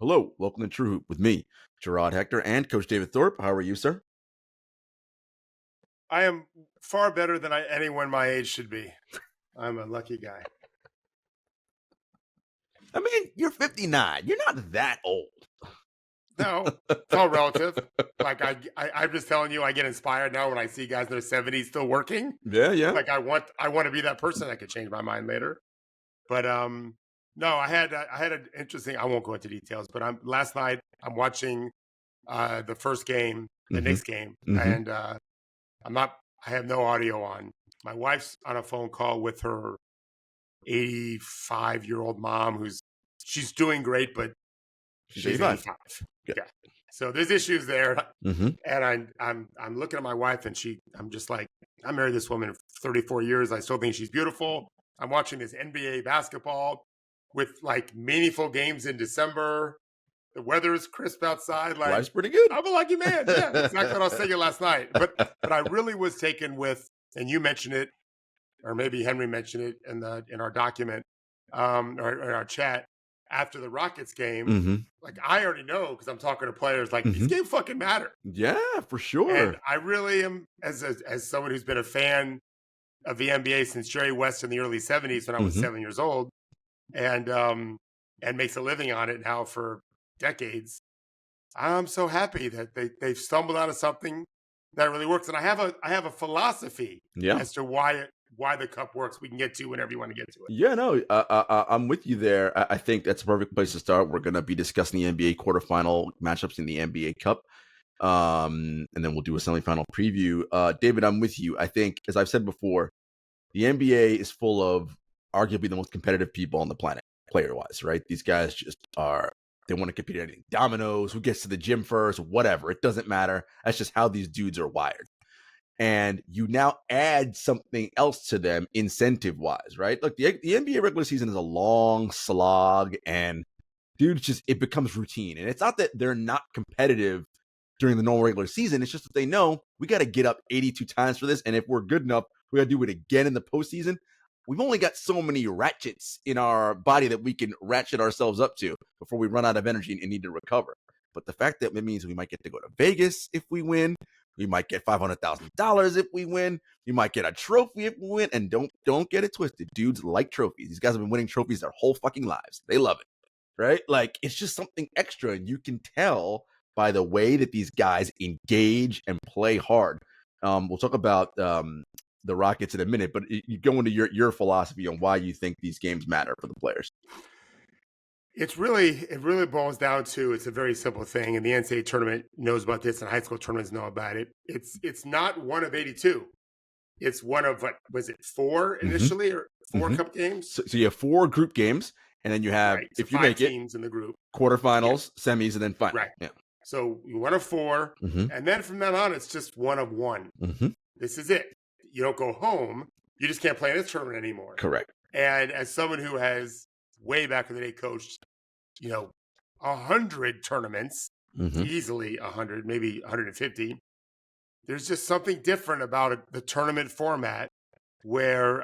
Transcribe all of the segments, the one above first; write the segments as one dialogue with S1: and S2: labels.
S1: Hello, welcome to True Hoop with me, Jarod, Hector, and Coach David Thorpe. How are you, sir?
S2: I am far better than anyone my age should be. I'm a lucky guy.
S1: I mean, you're 59. You're not that old.
S2: No, it's all relative. Like I'm just telling you, I get inspired now when I see guys in their 70s still working.
S1: Yeah.
S2: Like I want to be that person. I could change my mind later. But no, I had an interesting. I won't go into details, but last night I'm watching the first game, the Knicks game, and I have no audio on. My wife's on a phone call with her 85-year-old mom she's doing great, but she's 85. Yeah. So there's issues there. And I'm looking at my wife and I'm just like, I married this woman for 34 years. I still think she's beautiful. I'm watching this NBA basketball with like meaningful games in December. The weather is crisp outside. Like,
S1: life's pretty good.
S2: I'm a lucky man. Yeah, exactly what I was thinking last night. But I really was taken with, and you mentioned it, or maybe Henry mentioned it in our document, or in our chat after the Rockets game. Like I already know because I'm talking to players. Like these games fucking matter.
S1: Yeah, for sure.
S2: And I really am, as someone who's been a fan of the NBA since Jerry West in the early '70s when I was 7 years old, and makes a living on it now for decades. I'm so happy that they've stumbled out of something that really works. And I have a philosophy as to why the cup works. We can get to whenever you want to get to it.
S1: Yeah, no, I'm with you there. I think that's a perfect place to start. We're going to be discussing the NBA quarterfinal matchups in the NBA Cup. And then we'll do a semifinal preview. David, I'm with you. I think, as I've said before, the NBA is full of arguably the most competitive people on the planet, player-wise, right? These guys just they want to compete at anything. Dominoes, who gets to the gym first, whatever. It doesn't matter. That's just how these dudes are wired. And you now add something else to them incentive-wise, right? Look, the NBA regular season is a long slog, and dudes it becomes routine. And it's not that they're not competitive during the normal regular season. It's just that they know we got to get up 82 times for this. And if we're good enough, we got to do it again in the postseason. We've only got so many ratchets in our body that we can ratchet ourselves up to before we run out of energy and need to recover. But the fact that it means we might get to go to Vegas if we win, we might get $500,000 if we win, we might get a trophy if we win, and don't get it twisted. Dudes like trophies. These guys have been winning trophies their whole fucking lives. They love it, right? Like, it's just something extra, and you can tell by the way that these guys engage and play hard. We'll talk about the Rockets in a minute, but you go into your philosophy on why you think these games matter for the players.
S2: It really boils down to, it's a very simple thing, and the NCAA tournament knows about this, and high school tournaments know about it. It's not one of 82. It's one of, what was it, 4 initially, or 4 cup games?
S1: So you have 4 group games, and then you have,
S2: so
S1: if you
S2: 5
S1: make
S2: teams in the group,
S1: quarterfinals, semis, and then final.
S2: Right.
S1: Yeah.
S2: So you 1 of 4, and then from then on, it's just 1 of 1. This is it. You don't go home. You just can't play in this tournament anymore.
S1: Correct.
S2: And as someone who has way back in the day coached, 100 tournaments, easily 100, maybe 150, there's just something different about the tournament format where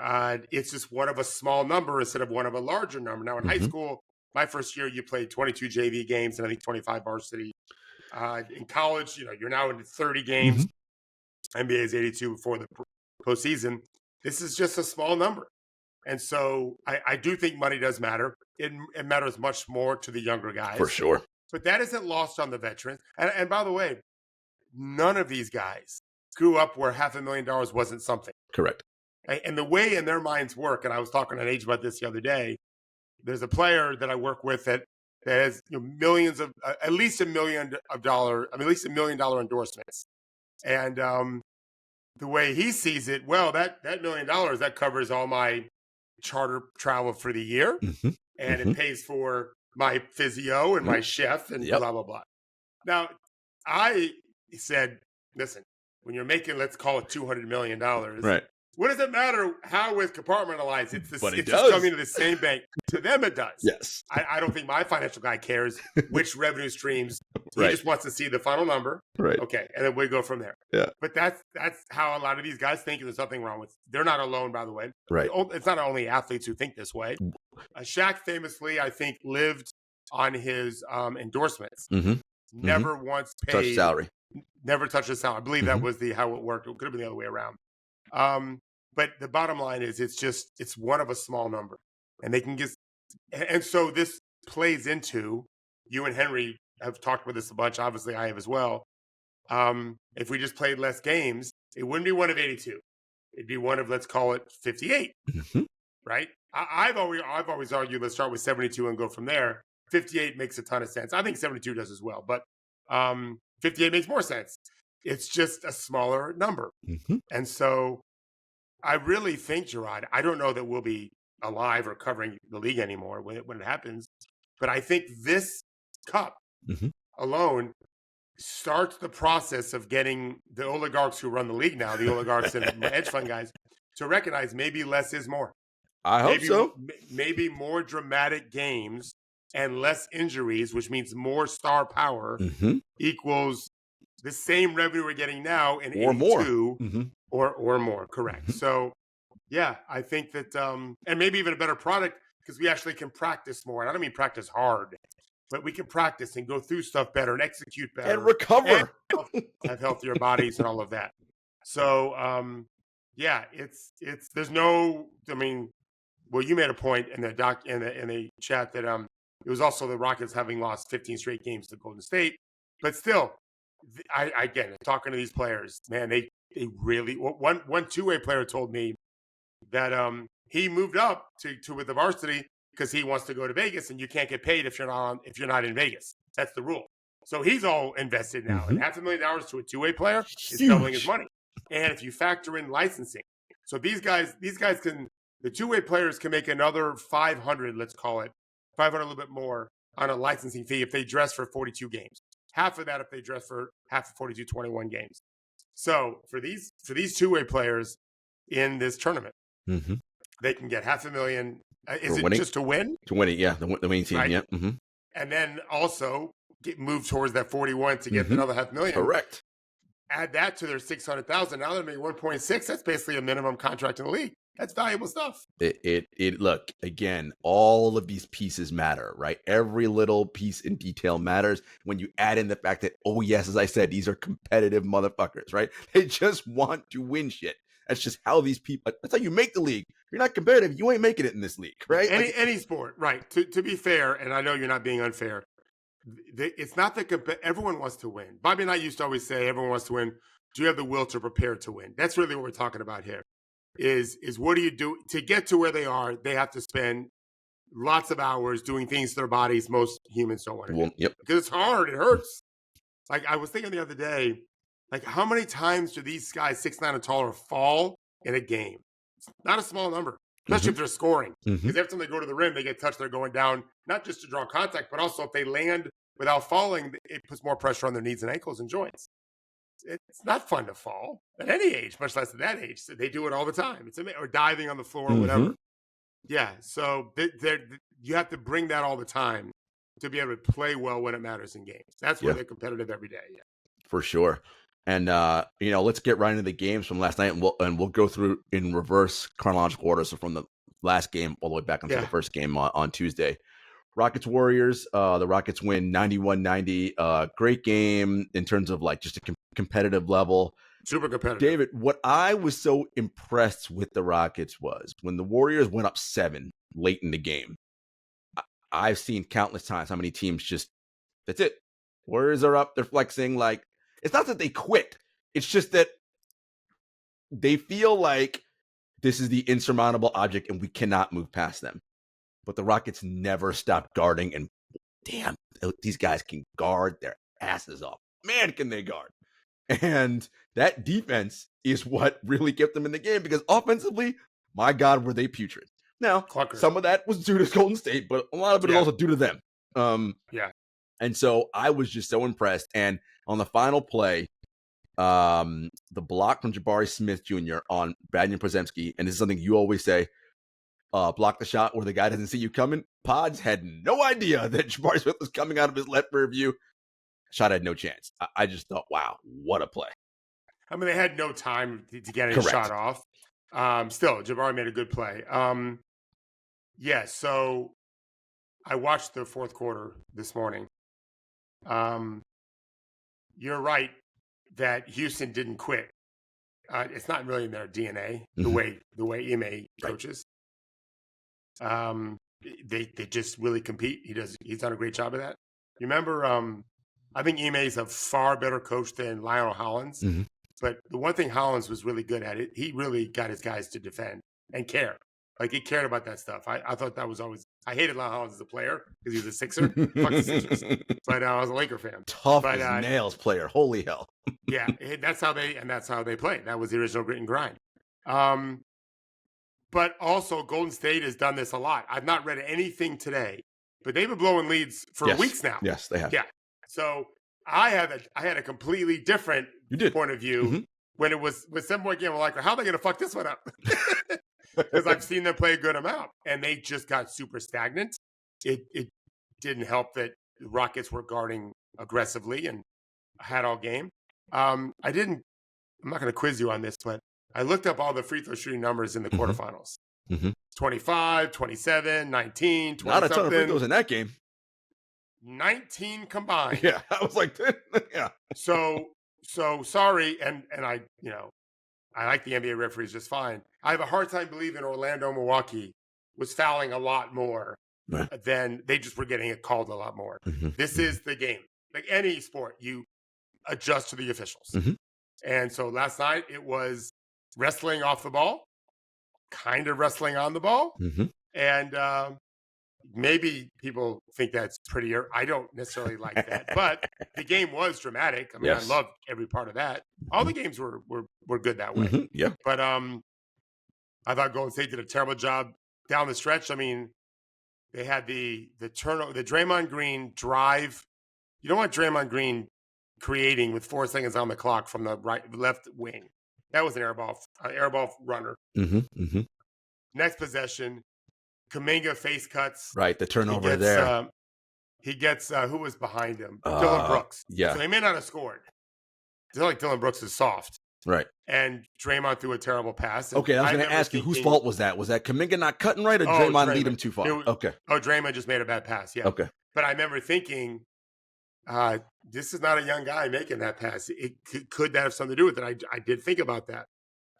S2: it's just one of a small number instead of one of a larger number. Now, in high school, my first year, you played 22 JV games and I think 25 varsity. In college, you're now into 30 games. NBA is 82 before the postseason. This is just a small number. And so I do think money does matter. It matters much more to the younger guys.
S1: For sure.
S2: But that isn't lost on the veterans. And by the way, none of these guys grew up where $500,000 wasn't something.
S1: Correct.
S2: And the way in their minds work, and I was talking to Age about this the other day, there's a player that I work with that has millions of, at least $1 million endorsements. And the way he sees it, well, that $1 million, that covers all my charter travel for the year, and it pays for my physio and my chef and blah, blah, blah. Now, I said, listen, when you're making, let's call it $200 million,
S1: right?
S2: What does it matter how it's compartmentalized? It's
S1: just
S2: coming to the same bank. To them, it does.
S1: Yes.
S2: I don't think my financial guy cares which revenue streams. He just wants to see the final number.
S1: Right.
S2: Okay, and then we go from there.
S1: Yeah.
S2: But that's how a lot of these guys think. There's nothing wrong with. They're not alone, by the way.
S1: Right.
S2: It's not only athletes who think this way. Shaq famously, I think, lived on his endorsements.
S1: Mm-hmm.
S2: Never once
S1: Touch
S2: paid.
S1: salary.
S2: Never touched his salary. I believe that was how it worked. It could have been the other way around. But the bottom line is, it's one of a small number, and they can get. And so this plays into, you and Henry have talked about this a bunch. Obviously, I have as well. If we just played less games, it wouldn't be one of 82. It'd be one of, let's call it 58, right? I've always argued, let's start with 72 and go from there. 58 makes a ton of sense. I think 72 does as well, but 58 makes more sense. It's just a smaller number. And so I really think, Jarod, I don't know that we'll be alive or covering the league anymore when it happens, but I think this cup alone starts the process of getting the oligarchs who run the league now, the oligarchs and hedge fund guys, to recognize maybe less is more.
S1: I hope so.
S2: Maybe more dramatic games and less injuries, which means more star power, equals the same revenue we're getting now in
S1: or
S2: 82
S1: more.
S2: Or more. Correct. So, yeah, I think that, and maybe even a better product, because we actually can practice more. And I don't mean practice hard, but we can practice and go through stuff better and execute better
S1: and recover,
S2: and have healthier bodies and all of that. So, yeah, there's no, I mean, well, you made a point in the in the chat that it was also the Rockets having lost 15 straight games to Golden State, but still, I get it. Talking to these players, man, they really, one two-way player told me that he moved up to with the varsity because he wants to go to Vegas, and you can't get paid if you're not in Vegas. That's the rule. So he's all invested now, and $500,000 to a two-way player is doubling his money. And if you factor in licensing, so these guys can, the two-way players can make another 500, let's call it 500, a little bit more on a licensing fee if they dress for 42 games. Half of that if they dress for half of 42, 21 games. So for these two-way players in this tournament, they can get $500,000. Is it just to win?
S1: To win it, yeah. The winning team, right? Yeah.
S2: And then also move towards that 41 to get another $500,000.
S1: Correct.
S2: Add that to their 600,000. Now they're making 1.6. That's basically a minimum contract in the league. That's valuable stuff.
S1: It look, again, all of these pieces matter, right? Every little piece in detail matters when you add in the fact that, oh yes, as I said, these are competitive motherfuckers, right? They just want to win shit. That's just how these people, that's how you make the league. If you're not competitive, you ain't making it in this league, right?
S2: Any sport, right. To be fair, and I know you're not being unfair, it's not that everyone wants to win. Bobby and I used to always say everyone wants to win. Do you have the will to prepare to win? That's really what we're talking about here. Is what do you do to get to where they are? They have to spend lots of hours doing things to their bodies most humans don't want to do.
S1: Yep.
S2: Because it's hard. It hurts. Like I was thinking the other day, like how many times do these guys 6'9" and taller fall in a game? It's not a small number, especially if they're scoring. Because every time they go to the rim, they get touched. They're going down, not just to draw contact, but also if they land without falling, it puts more pressure on their knees and ankles and joints. It's not fun to fall at any age, much less at that age. So they do it all the time. Or diving on the floor or whatever. Yeah, so you have to bring that all the time to be able to play well when it matters in games. That's where they're competitive every day. Yeah,
S1: for sure. And let's get right into the games from last night, and we'll go through in reverse chronological order. So from the last game all the way back into the first game on Tuesday. Rockets Warriors. The Rockets win 91-90. Great game in terms of like just a competitive level.
S2: Super competitive.
S1: David, what I was so impressed with the Rockets was when the Warriors went up 7 late in the game. I've seen countless times how many teams just, that's it. Warriors are up. They're flexing. Like, it's not that they quit. It's just that they feel like this is the insurmountable object and we cannot move past them. But the Rockets never stopped guarding, and damn, these guys can guard their asses off. Man, can they guard. And that defense is what really kept them in the game because offensively, my God, were they putrid. Now, some of that was due to Golden State, but a lot of it is also due to them. And so I was just so impressed. And on the final play, the block from Jabari Smith Jr. on Badnian Podziemski, and this is something you always say, block the shot where the guy doesn't see you coming. Pods had no idea that Jabari Smith was coming out of his left rear view. Shot had no chance. I just thought, wow, what a play.
S2: I mean, they had no time to get a shot off. Still, Jabari made a good play. So I watched the fourth quarter this morning. You're right that Houston didn't quit. It's not really in their DNA the way Ime coaches. They just really compete. He's done a great job of that. You remember? I think Ime is a far better coach than Lionel Hollins. But the one thing Hollins was really good at, he really got his guys to defend and care. Like, he cared about that stuff. I thought that was always. I hated Lionel Hollins as a player because he was a Sixer. Fuck the Sixers. But I was a Laker fan.
S1: Tough as nails player. Holy hell.
S2: Yeah, that's how they played. That was the original grit and grind. But also, Golden State has done this a lot. I've not read anything today, but they've been blowing leads for weeks now.
S1: Yes, they have.
S2: Yeah. So I had a completely different point of view when it was with 7-point game. I'm like, how are they going to fuck this one up? Because I've seen them play a good amount, and they just got super stagnant. It didn't help that the Rockets were guarding aggressively and had all game. I'm not going to quiz you on this, but I looked up all the free throw shooting numbers in the quarterfinals. 25, 27, 19, 20.
S1: Not a ton of free throws in that game.
S2: 19 combined.
S1: Yeah, I was like, yeah.
S2: So sorry, and I like the NBA referees just fine. I have a hard time believing Orlando, Milwaukee was fouling a lot more than they just were getting it called a lot more. This is the game. Like any sport, you adjust to the officials. And so last night it was wrestling off the ball, kind of wrestling on the ball. And maybe people think that's prettier. I don't necessarily like that. But the game was dramatic. I mean, I loved every part of that. All the games were good that way.
S1: Yeah.
S2: But I thought Golden State did a terrible job down the stretch. I mean, they had the turnover, the Draymond Green drive. You don't want Draymond Green creating with 4 seconds on the clock from the left wing. That was an air ball runner. Next possession, Kuminga face cuts.
S1: Right, the turnover there.
S2: He gets who was behind him? Dylan Brooks.
S1: Yeah.
S2: So he may not have scored. It's not like Dylan Brooks is soft.
S1: Right.
S2: And Draymond threw a terrible pass.
S1: Okay, I was going to ask you, whose fault was that? Was that Kuminga not cutting right, or Draymond lead him too far? Okay.
S2: Draymond just made a bad pass, yeah.
S1: Okay.
S2: But I remember thinking, this is not a young guy making that pass. Could that have something to do with it? I did think about that.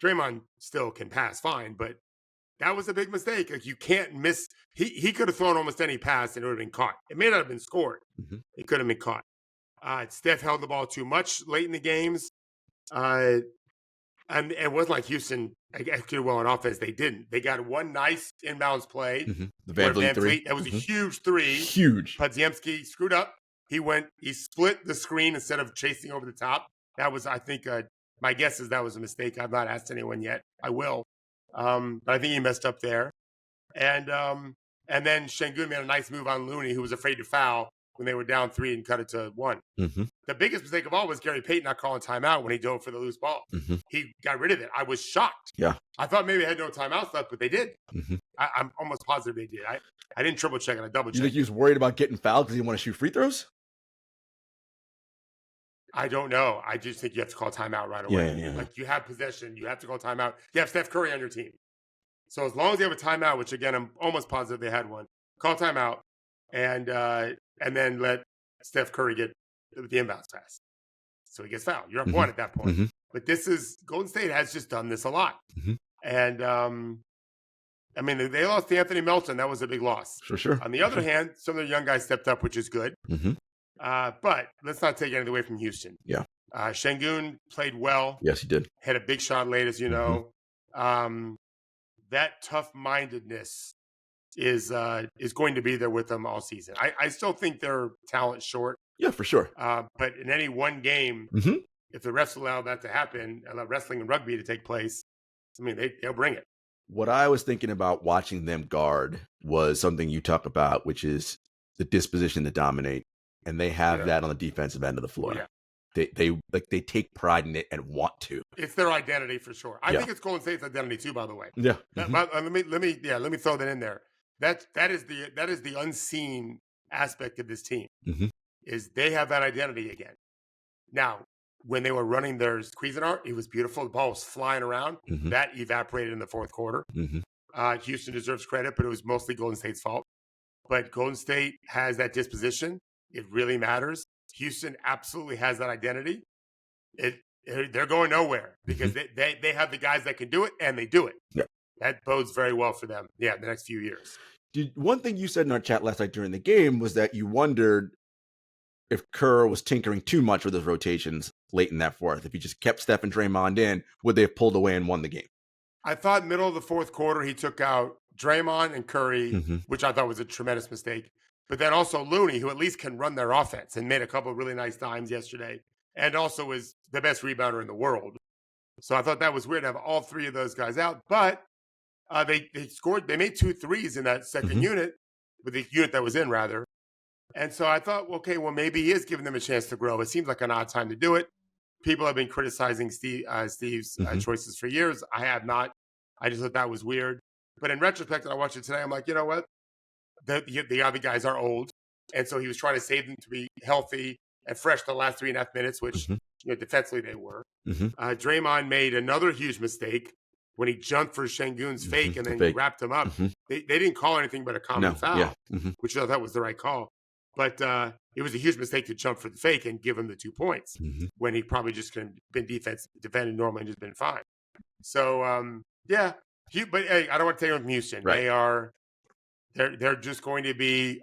S2: Draymond still can pass fine, but that was a big mistake. Like, you can't miss. He could have thrown almost any pass and it would have been caught. It may not have been scored. It could have been caught. Steph held the ball too much late in the games. And it wasn't like Houston executed well on offense. They didn't. They got one nice inbounds play.
S1: The Van Vliet three.
S2: That was a huge three.
S1: Huge.
S2: Podziemski screwed up. He split the screen instead of chasing over the top. That was, I think, my guess is that was a mistake. I've not asked anyone yet. I will. But I think he messed up there. And then Şengün made a nice move on Looney, who was afraid to foul when they were down 3 and cut it to 1. The biggest mistake of all was Gary Payton not calling timeout when he dove for the loose ball. He got rid of it. I was shocked.
S1: Yeah.
S2: I thought maybe they had no timeouts left, but they did. I'm almost positive they did. I didn't triple check it. I double checked.
S1: You think he was worried about getting fouled because he didn't want to shoot free throws?
S2: I don't know. I just think you have to call timeout right away.
S1: Yeah.
S2: Like, you have possession. You have to call timeout. You have Steph Curry on your team. So as long as you have a timeout, which, again, I'm almost positive they had one, call timeout and then let Steph Curry get the inbounds pass. So he gets fouled. You're up 1 at that point. But Golden State has just done this a lot. And, I mean, they lost to Anthony Melton. That was a big loss.
S1: For sure.
S2: On the other hand, some of the young guys stepped up, which is good. But let's not take anything away from Houston.
S1: Yeah.
S2: Şengün played well.
S1: Yes, he did.
S2: Had a big shot late, as you know. That tough-mindedness is going to be there with them all season. I still think they're talent short.
S1: Yeah, for sure.
S2: But in any one game, if the refs allow that to happen, allow wrestling and rugby to take place, I mean, they'll bring it.
S1: What I was thinking about watching them guard was something you talk about, which is the disposition to dominate. And they have that on the defensive end of the floor. They take pride in it and want to.
S2: It's their identity for sure. I think it's Golden State's identity too, by the way.
S1: Yeah.
S2: Let me throw that in there. That is the unseen aspect of this team. Is they have that identity again. Now, when they were running their Cuisinart, it was beautiful. The ball was flying around. That evaporated in the fourth quarter. Houston deserves credit, but it was mostly Golden State's fault. but Golden State has that disposition. It really matters. Houston absolutely has that identity. They're going nowhere because they have the guys that can do it, and they do it.
S1: Yeah.
S2: That bodes very well for them, the next few years.
S1: One thing you said in our chat last night during the game was that you wondered if Kerr was tinkering too much with his rotations late in that fourth. If he just kept Steph and Draymond in, would they have pulled away and won the game?
S2: I thought middle of the fourth quarter, he took out Draymond and Curry, which I thought was a tremendous mistake. But then also Looney, who at least can run their offense and made a couple of really nice dimes yesterday, and also is the best rebounder in the world. So I thought that was weird to have all three of those guys out. But they scored. They made 2 threes in that second unit, with the unit that was in, rather. And so I thought, okay, well, maybe he is giving them a chance to grow. It seems like an odd time to do it. People have been criticizing Steve's choices for years. I have not. I just thought that was weird. But in retrospect, and I watched it today, I'm like, you know what? The other guys are old. And so he was trying to save them to be healthy and fresh the last 3.5 minutes, which defensively they were. Draymond made another huge mistake when he jumped for Şengün's fake and then wrapped him up. They didn't call anything but a common foul, which I thought was the right call. But it was a huge mistake to jump for the fake and give him the 2 points when he probably just could have been defended normally and just been fine. So, but hey, I don't want to take them from Houston.
S1: Right.
S2: They're just going to be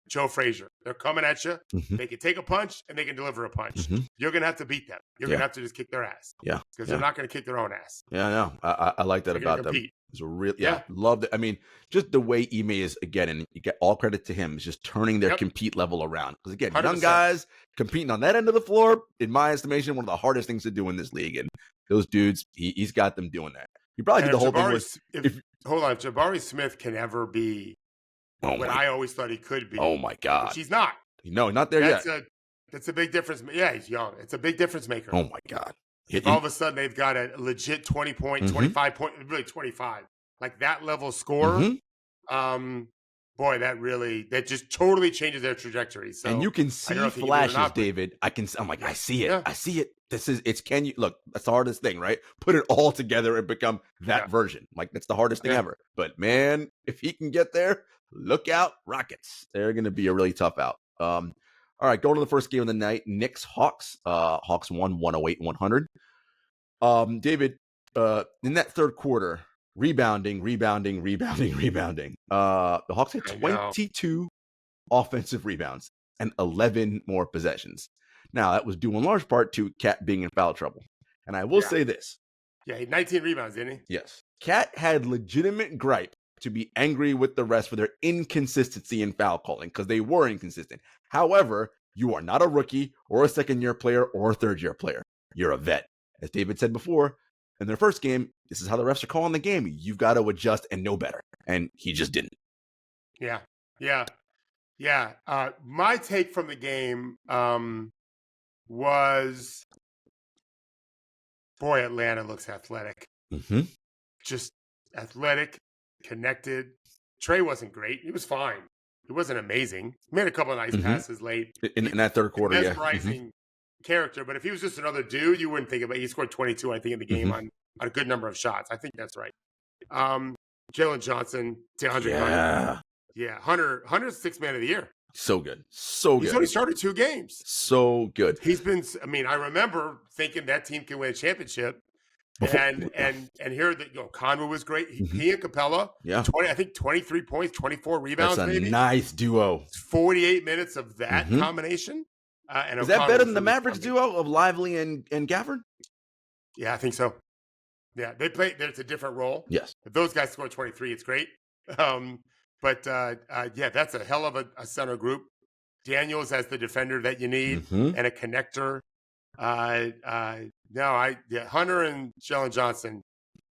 S2: Joe Frazier. They're coming at you. They can take a punch and they can deliver a punch. You're going to have to beat them. You're going to have to just kick their ass.
S1: Yeah.
S2: Because they're not going to kick their own ass.
S1: Yeah, no. I like that about them. It's a real, love it. I mean, just the way Ime is, again, and you get all credit to him, is just turning their compete level around. Because, again, 100%. Young guys competing on that end of the floor, in my estimation, one of the hardest things to do in this league. And those dudes, he's got them doing that. You probably did the whole thing with...
S2: If Jabari Smith can ever be what I always thought he could be.
S1: Oh, my God.
S2: Which he's not.
S1: No, not there yet.
S2: That's a big difference. Yeah, he's young. It's a big difference maker.
S1: Oh, my God.
S2: If all of a sudden they've got a legit 20-point, 25-point, really 25, like that level scorer, boy, that just totally changes their trajectory. So,
S1: and you can see flashes, David. I'm like, I see it.
S2: Yeah.
S1: I see it. Look, that's the hardest thing, right? Put it all together and become that version. Like, that's the hardest thing ever. But man, if he can get there, look out, Rockets. They're going to be a really tough out. All right, going to the first game of the night, Knicks Hawks. Hawks won 108-100. David, in that third quarter, rebounding. The Hawks had 22 offensive rebounds and 11 more possessions. Now, that was due in large part to Cat being in foul trouble. And I will say this.
S2: Yeah, he had 19 rebounds, didn't he?
S1: Yes. Cat had legitimate gripe to be angry with the rest for their inconsistency in foul calling, because they were inconsistent. However, you are not a rookie or a second-year player or a third-year player. You're a vet. As David said before, in their first game, this is how the refs are calling the game. You've got to adjust and know better. And he just didn't.
S2: Yeah. My take from the game was, boy, Atlanta looks athletic. Just athletic, connected. Trey wasn't great. He was fine. He wasn't amazing. He made a couple of nice passes late.
S1: In that third quarter,
S2: mesmerizing character. But if he was just another dude, you wouldn't think about it. He scored 22, I think, in the game on a good number of shots. I think that's right. Jalen Johnson, DeAndre Hunter. Yeah, Hunter's sixth man of the year.
S1: So good.
S2: He's only started 2 games.
S1: So good.
S2: He's been, I remember thinking that team can win a championship. And here, Conway was great. He and Capella, 23 points, 24 rebounds.
S1: That's a
S2: maybe.
S1: Nice duo.
S2: 48 minutes of that combination. And
S1: is that better than the Mavericks duo of Lively and Gafford?
S2: Yeah, I think so. Yeah, they play. It's a different role.
S1: Yes.
S2: If those guys score 23, it's great. But that's a hell of a center group. Daniels as the defender that you need and a connector. Hunter and Jalen Johnson.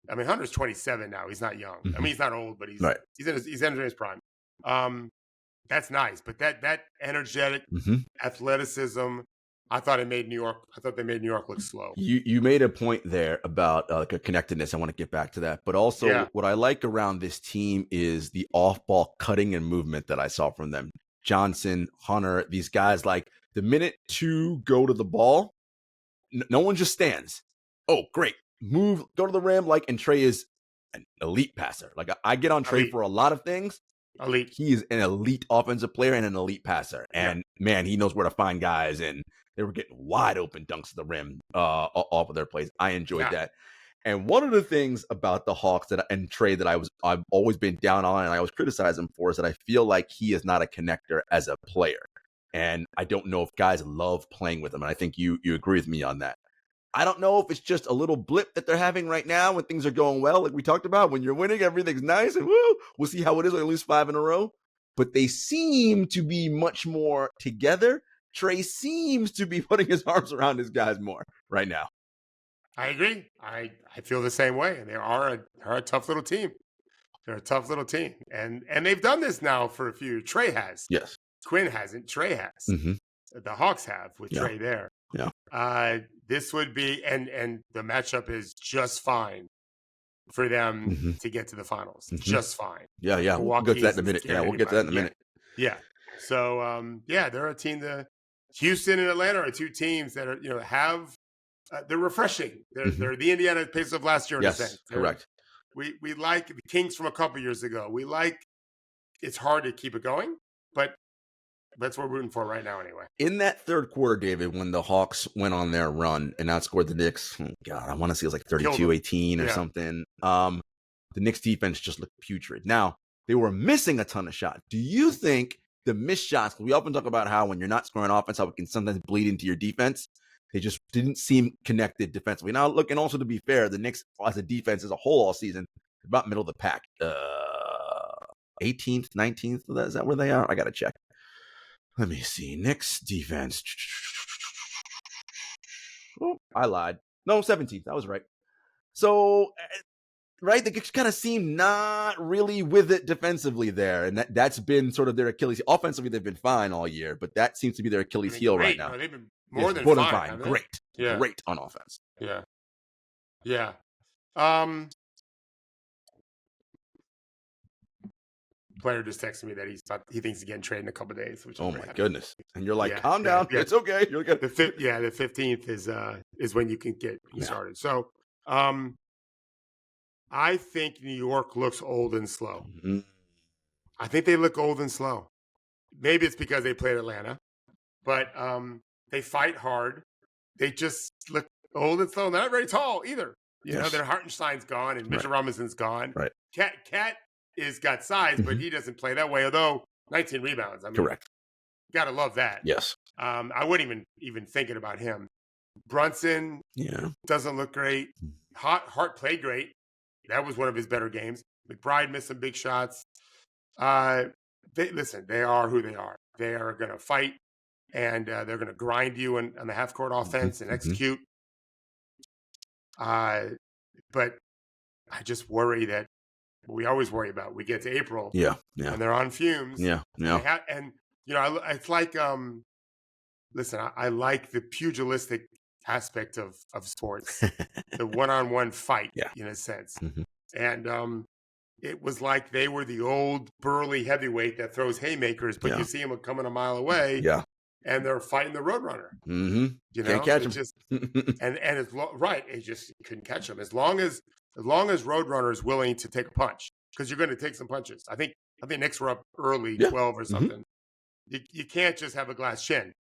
S2: I mean, Hunter's 27 now. He's not young. I mean, he's not old, but he's in his prime. That's nice. But that energetic athleticism, I thought they made New York look slow.
S1: You made a point there about a connectedness. I want to get back to that. But also what I like around this team is the off-ball cutting and movement that I saw from them. Johnson, Hunter, these guys, like the minute 2 go to the ball, no one just stands. Oh, great. Move, go to the rim. And Trey is an elite passer. Like I get on Trey for a lot of things,
S2: Elite.
S1: He is an elite offensive player and an elite passer. And man, he knows where to find guys. And they were getting wide open dunks at the rim off of their plays. I enjoyed that. And one of the things about the Hawks and Trey that I've always been down on and I always criticize him for is that I feel like he is not a connector as a player. And I don't know if guys love playing with him. And I think you agree with me on that. I don't know if it's just a little blip that they're having right now when things are going well. Like we talked about, when you're winning, everything's nice and woo, we'll see how it is when they lose 5 in a row. But they seem to be much more together. Trey seems to be putting his arms around his guys more right now.
S2: I agree. I feel the same way. And they are a tough little team. They're a tough little team. And they've done this now for a few. Trey has.
S1: Yes.
S2: Quinn hasn't. Trey has.
S1: Mm-hmm.
S2: The Hawks have with Trey there.
S1: Yeah.
S2: This would be, and the matchup is just fine for them to get to the finals. Just fine.
S1: Yeah. We'll get to that in a minute. Yeah, we'll get to that in a minute.
S2: Yeah. So, they're a team that Houston and Atlanta are two teams that are, have, they're refreshing. They're the Indiana Pacers of last year. In a sense.
S1: Correct.
S2: We like the Kings from a couple years ago. We like, it's hard to keep it going, but that's what we're rooting for right now anyway.
S1: In that third quarter, David, when the Hawks went on their run and outscored the Knicks, God, I want to say it was like 32-18 or something. The Knicks defense just looked putrid. Now, they were missing a ton of shots. Do you think the missed shots, we often talk about how when you're not scoring offense, how it can sometimes bleed into your defense. They just didn't seem connected defensively. Now, look, and also to be fair, the Knicks as a defense as a whole all season, about middle of the pack. 18th, 19th, is that where they are? I got to check. Let me see. Knicks defense. Oh, I lied. No, 17th. I was right. So, right, they kind of seem not really with it defensively there. And that's been sort of their Achilles. Offensively, they've been fine all year, but that seems to be their Achilles heel right now.
S2: No, they've been more than fine.
S1: Great. Yeah. Great on offense.
S2: Yeah. Player just texted me that he thinks he's getting traded in a couple of days. Which
S1: oh my goodness! And you're like, calm down. It's okay. You're good.
S2: The 15th is when you can get started. So, I think New York looks old and slow. Mm-hmm. I think they look old and slow. Maybe it's because they played Atlanta, but they fight hard. They just look old and slow. They're not very tall either. You know, their Hartenstein's gone and Mitchell Robinson's gone.
S1: Right.
S2: Cat is got size, but he doesn't play that way. Although 19 rebounds, I mean,
S1: correct.
S2: Gotta love that.
S1: Yes.
S2: I wouldn't even thinking about him. Brunson, doesn't look great. Hart played great. That was one of his better games. McBride missed some big shots. They are who they are. They are going to fight, and they're going to grind you on the half court offense and execute. But I just worry that what we always worry about. We get to April, and they're on fumes. It's like, listen, I like the pugilistic aspect of sports, the one-on-one fight, in a sense. And it was like they were the old burly heavyweight that throws haymakers, but you see them coming a mile away, and they're fighting the Roadrunner.
S1: Can't catch them.
S2: Just, and it's right. It just couldn't catch them as long as Roadrunner is willing to take a punch, because you're going to take some punches. I think Knicks were up early, 12 or something. You can't just have a glass chin.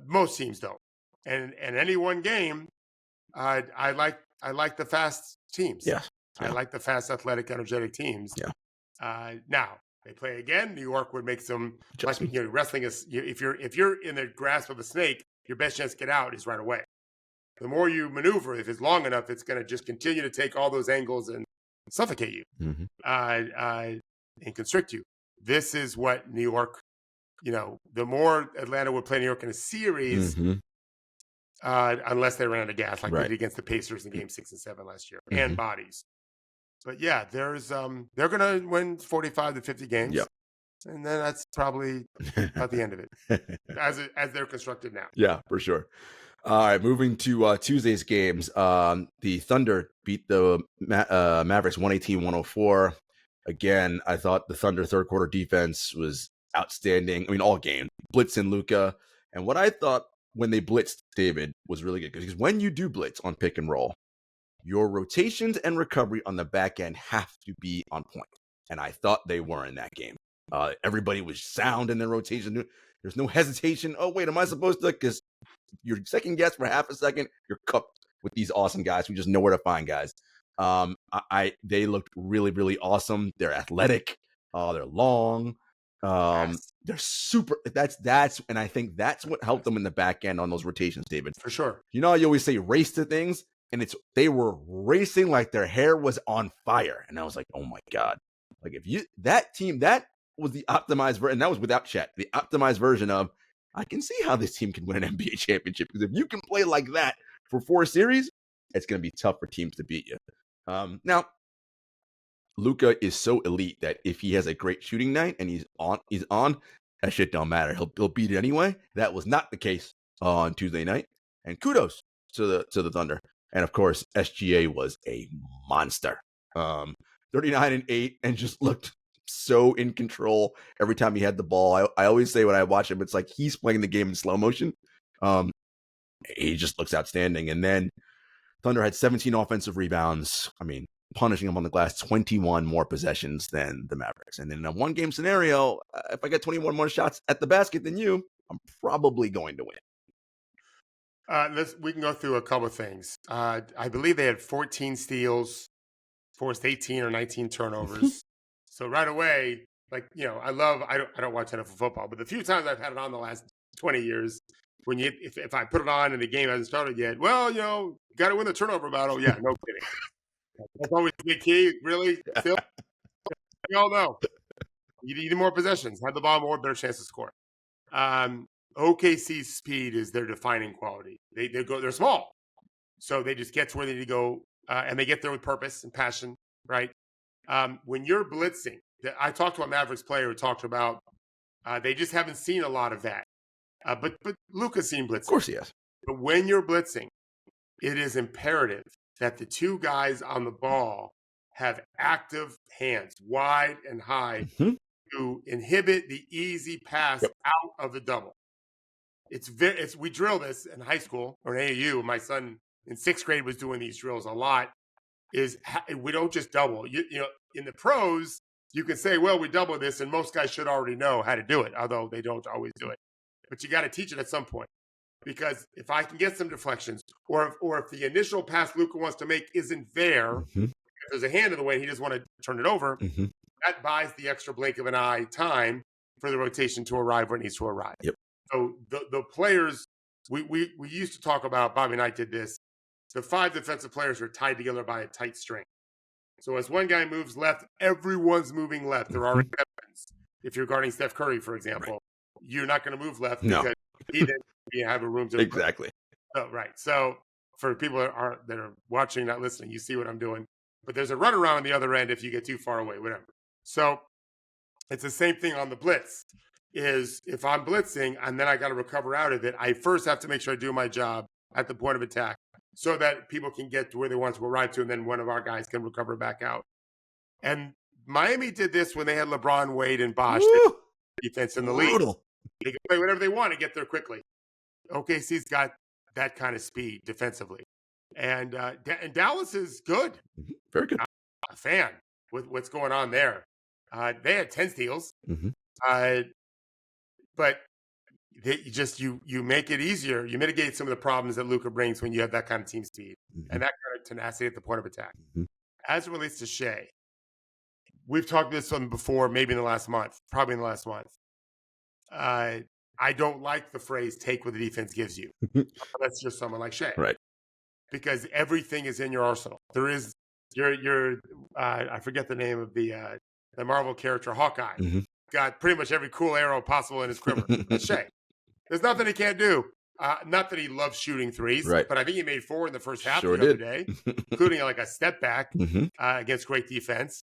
S2: Most teams don't. And any one game, I like the fast teams. I like the fast, athletic, energetic teams. Now they play again. New York would make some wrestling is. If you're in the grasp of a snake, your best chance to get out is right away. The more you maneuver, if it's long enough, it's going to just continue to take all those angles and suffocate you, and constrict you. This is what New York. The more Atlanta would play New York in a series, unless they ran out of gas, like they did against the Pacers in Game 6 and 7 last year, and bodies. But there's they're going to win 45 to 50 games, and then that's probably about the end of it, as they're constructed now.
S1: Yeah, for sure. All right, moving to Tuesday's games. The Thunder beat the Mavericks 118-104. Again, I thought the Thunder third quarter defense was outstanding. I mean, all game. Blitz and Luka. And what I thought when they blitzed, David, was really good. Because when you do blitz on pick and roll, your rotations and recovery on the back end have to be on point. And I thought they were in that game. Everybody was sound in their rotation. There's no hesitation. Oh, wait, am I supposed to? Because you're second guess for half a second, you're cooked with these awesome guys who just know where to find guys. They looked really, really awesome. They're athletic. They're long.
S2: Yes.
S1: They're super. And I think that's what helped them in the back end on those rotations, David.
S2: For sure.
S1: You know how you always say race to things, and they were racing like their hair was on fire, and I was like, oh my god, like if that team that was the optimized version, and that was without Chet, the optimized version of. I can see how this team can win an NBA championship because if you can play like that for 4 series, it's going to be tough for teams to beat you. Now, Luka is so elite that if he has a great shooting night and he's on, that shit don't matter. He'll beat it anyway. That was not the case on Tuesday night. And kudos to the Thunder. And of course, SGA was a monster. 39-8 and just looked so in control every time he had the ball. I always say when I watch him, it's like he's playing the game in slow motion. He just looks outstanding. And then Thunder had 17 offensive rebounds. I mean, punishing him on the glass, 21 more possessions than the Mavericks. And then in a one-game scenario, if I get 21 more shots at the basket than you, I'm probably going to win.
S2: We can go through a couple of things. I believe they had 14 steals, forced 18 or 19 turnovers. So right away, like, I don't watch NFL football, but the few times I've had it on the last 20 years, when if I put it on and the game hasn't started yet, well, got to win the turnover battle. Yeah, no kidding. That's always the key, really. Still, we all know you need more possessions, have the ball more, better chance to score. OKC's speed is their defining quality. They're small, so they just get to where they need to go, and they get there with purpose and passion, right? When you're blitzing, I talked to a Mavericks player who talked about they just haven't seen a lot of that. But Luka's seen blitzing.
S1: Of course he has.
S2: But when you're blitzing, it is imperative that the two guys on the ball have active hands, wide and high, to inhibit the easy pass out of the double. We drill this in high school or in AAU. My son in 6th grade was doing these drills a lot. We don't just double. In the pros, you can say, well, we double this, and most guys should already know how to do it, although they don't always do it. But you got to teach it at some point. Because if I can get some deflections, or if the initial pass Luka wants to make isn't there, if there's a hand in the way, he doesn't want to turn it over, that buys the extra blink of an eye time for the rotation to arrive where it needs to arrive.
S1: Yep.
S2: So the players, we used to talk about, Bobby and I did this, the 5 defensive players are tied together by a tight string. So as one guy moves left, everyone's moving left. There are weapons. If you're guarding Steph Curry, for example, you're not going to move left because he then you have a room to
S1: exactly.
S2: So, right. So for people that are watching, not listening, you see what I'm doing. But there's a runaround on the other end if you get too far away, whatever. So it's the same thing on the blitz. Is if I'm blitzing and then I got to recover out of it, I first have to make sure I do my job at the point of attack so that people can get to where they want to arrive to, and then one of our guys can recover back out. And Miami did this when they had LeBron, Wade, and Bosh defense in the league. They can play whatever they want to get there quickly. OKC's got that kind of speed defensively. And Dallas is good.
S1: Very good.
S2: I'm a fan with what's going on there. They had 10 steals. But you make it easier. You mitigate some of the problems that Luka brings when you have that kind of team speed and that kind of tenacity at the point of attack. As it relates to Shai, we've talked this one before, maybe in the last month, probably in the last month. I don't like the phrase "take what the defense gives you." That's just someone like Shai,
S1: right?
S2: Because everything is in your arsenal. There is your I forget the name of the Marvel character Hawkeye. Got pretty much every cool arrow possible in his quiver. That's Shai. There's nothing he can't do. Not that he loves shooting threes, but I think he made 4 in the first half the other day, including like a step back against great defense.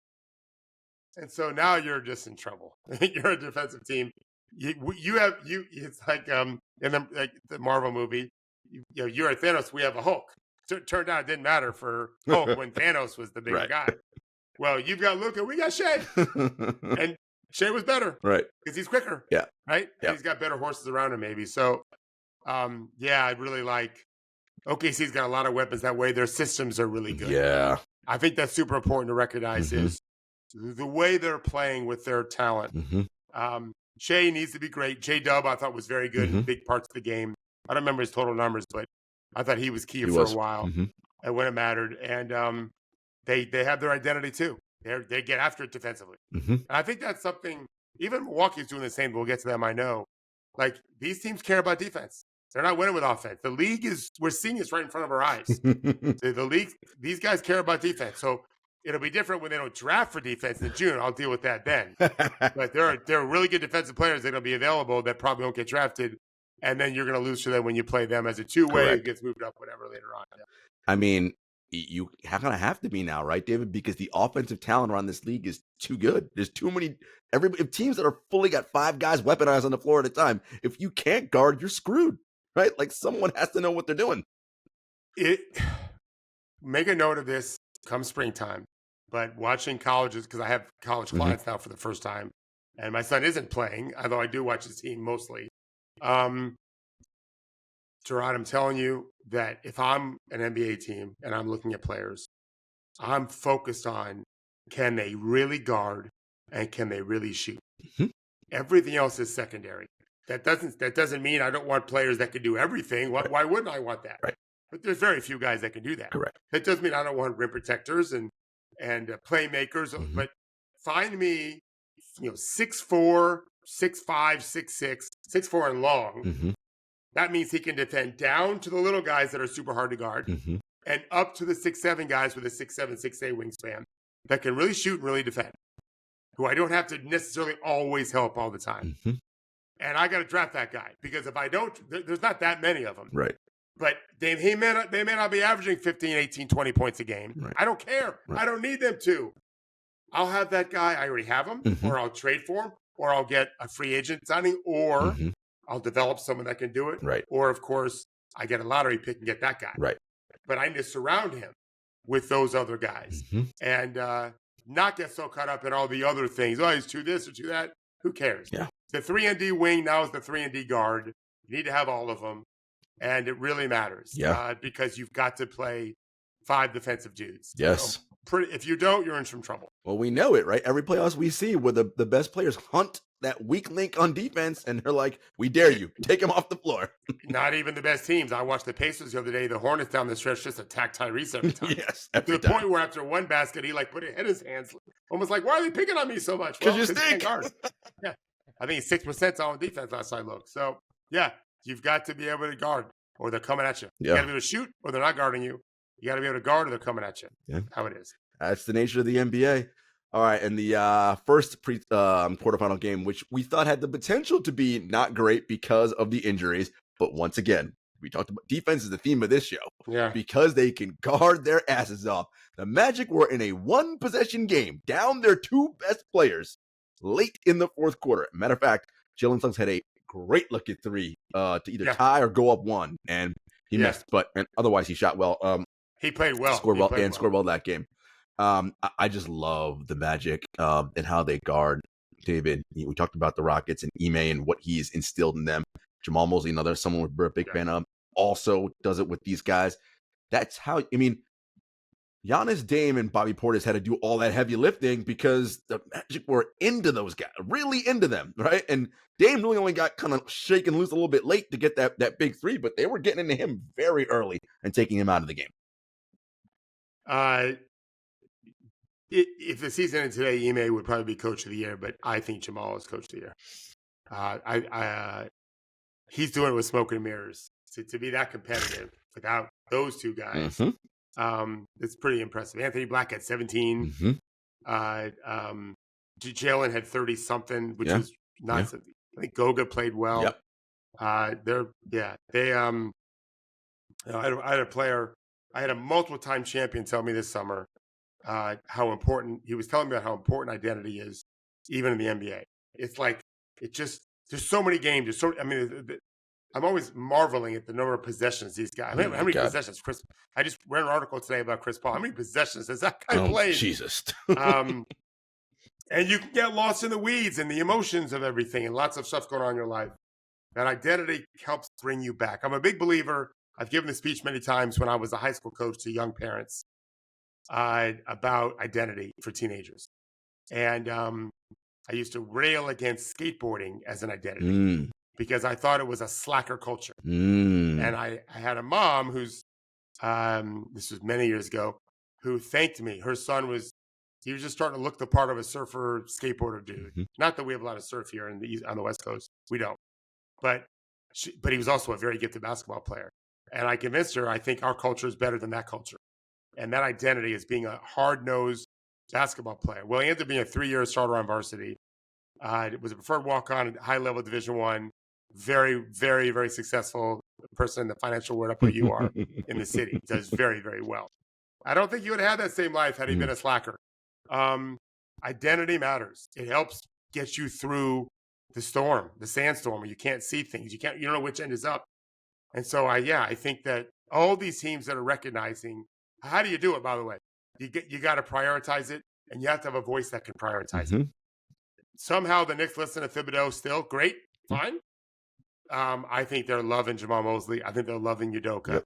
S2: And so now you're just in trouble. You're a defensive team. It's like in the Marvel movie. You're a Thanos. We have a Hulk. So it turned out it didn't matter for Hulk when Thanos was the bigger guy. Well, you've got Luka. We got Shai, and Shai was better,
S1: right?
S2: Because he's quicker, right? And he's got better horses around him, maybe. So, I really like. OKC's got a lot of weapons that way. Their systems are really good.
S1: Yeah,
S2: I think that's super important to recognize is the way they're playing with their talent Shai needs to be great. J-Dub, I thought, was very good in big parts of the game. I don't remember his total numbers, but I thought he was key for a while and when it mattered. And they have their identity too. They get after it defensively. And I think that's something, even Milwaukee's doing the same, but we'll get to them, I know. Like, these teams care about defense. They're not winning with offense. The league we're seeing this right in front of our eyes. The league, these guys care about defense. So it'll be different when they don't draft for defense in June. I'll deal with that then. But there are really good defensive players that are going to be available that probably won't get drafted. And then you're going to lose to them when you play them as a two-way. It gets moved up, whatever, later on. Yeah.
S1: I mean, you kind of have to be now, right, David? Because the offensive talent around this league is too good. There's too many. If teams that are fully got 5 guys weaponized on the floor at a time, if you can't guard, you're screwed, right? Like, someone has to know what they're doing.
S2: Make a note of this come springtime. But watching colleges, because I have college clients now for the first time, and my son isn't playing, although I do watch his team mostly. Jarod, I'm telling you that if I'm an NBA team and I'm looking at players, I'm focused on, can they really guard and can they really shoot? Everything else is secondary. That doesn't mean I don't want players that can do everything. Why wouldn't I want that?
S1: Right.
S2: But there's very few guys that can do that.
S1: Correct.
S2: That doesn't mean I don't want rim protectors and playmakers. But find me, 6'4", 6'5", 6'6", 6'4" and long. That means he can defend down to the little guys that are super hard to guard and up to the 6'7" guys with a 6'7", 6'8" wingspan that can really shoot and really defend, who I don't have to necessarily always help all the time. And I got to draft that guy, because if I don't, there's not that many of them.
S1: Right.
S2: But they may not be averaging 15, 18, 20 points a game.
S1: Right.
S2: I don't care. Right. I don't need them to. I'll have that guy. I already have him, or I'll trade for him, or I'll get a free agent signing, or I'll develop someone that can do it.
S1: Right.
S2: Or, of course, I get a lottery pick and get that guy.
S1: Right.
S2: But I need to surround him with those other guys and not get so caught up in all the other things. Oh, he's too this or too that. Who cares? Yeah. The 3-and-D wing now is the 3-and-D guard. You need to have all of them. And it really matters. Yeah. Because you've got to play 5 defensive dudes.
S1: Yes.
S2: So if you don't, you're in some trouble.
S1: Well, we know it, right? Every playoffs we see where the best players hunt that weak link on defense, and they're like, we dare you. Take him off the floor.
S2: Not even the best teams. I watched the Pacers the other day. The Hornets down the stretch just attacked Tyrese every time.
S1: Yes,
S2: to the point where after one basket, he put it in his hands. Almost like, why are they picking on me so much?
S1: Because you stink.
S2: Yeah. I think 6% on defense last I looked. So, yeah, you've got to be able to guard, or they're coming at you. You got to be able to shoot, or they're not guarding you. You got to be able to guard, or they're coming at you. Yeah. How it is.
S1: That's the nature of the NBA. All right, and the first quarterfinal game, which we thought had the potential to be not great because of the injuries, but once again, we talked about defense is the theme of this show. Yeah. Because they can guard their asses off. The Magic were in a 1-possession game, down their 2 best players late in the fourth quarter. Matter of fact, Jalen Suggs had a great look at 3 to either tie or go up 1, and he missed. But otherwise, he shot well.
S2: He played well.
S1: Scored well that game. I just love the Magic and how they guard. David, we talked about the Rockets and Ime and what he's instilled in them. Jamal Mosley, another someone we're a big fan of, also does it with these guys. That's how, Giannis, Dame, and Bobby Portis had to do all that heavy lifting because the Magic were into those guys, really into them, right? And Dame really only got kind of shaken loose a little bit late to get that big 3, but they were getting into him very early and taking him out of the game.
S2: If the season ended today, Ime would probably be coach of the year, but I think Jamal is coach of the year. He's doing it with smoke and mirrors. To be that competitive without those 2 guys, it's pretty impressive. Anthony Black had 17. Jalen had 30-something, which was nice. Yeah. I think Goga played well. Yep. I had a player. I had a multiple-time champion tell me this summer how important, he was telling me about how important identity is, even in the NBA. It's like, there's so many games. I'm always marveling at the number of possessions these guys. How many possessions? I just read an article today about Chris Paul. How many possessions has that guy played?
S1: Jesus.
S2: And you can get lost in the weeds and the emotions of everything and lots of stuff going on in your life. That identity helps bring you back. I'm a big believer. I've given this speech many times when I was a high school coach to young parents about identity for teenagers. And I used to rail against skateboarding as an identity because I thought it was a slacker culture. And I had a mom who's, this was many years ago, who thanked me. Her son he was just starting to look the part of a surfer, skateboarder dude. Not that we have a lot of surf here on the West Coast. We don't. But he was also a very gifted basketball player. And I convinced her, I think our culture is better than that culture. And that identity is being a hard-nosed basketball player. Well, he ended up being a 3-year starter on varsity. It was a preferred walk-on at high-level Division I. Very, very, very successful person in the financial world up where you are in the city. Does very, very well. I don't think you would have had that same life had he been a slacker. Identity matters. It helps get you through the storm, the sandstorm, where you can't see things. You don't know which end is up. And so I think that all these teams that are recognizing, how do you do it, by the way? You got to prioritize it, and you have to have a voice that can prioritize it. Somehow the Knicks listen to Thibodeau still. Great, fine. I think they're loving Jamal Mosley. I think they're loving Udoka.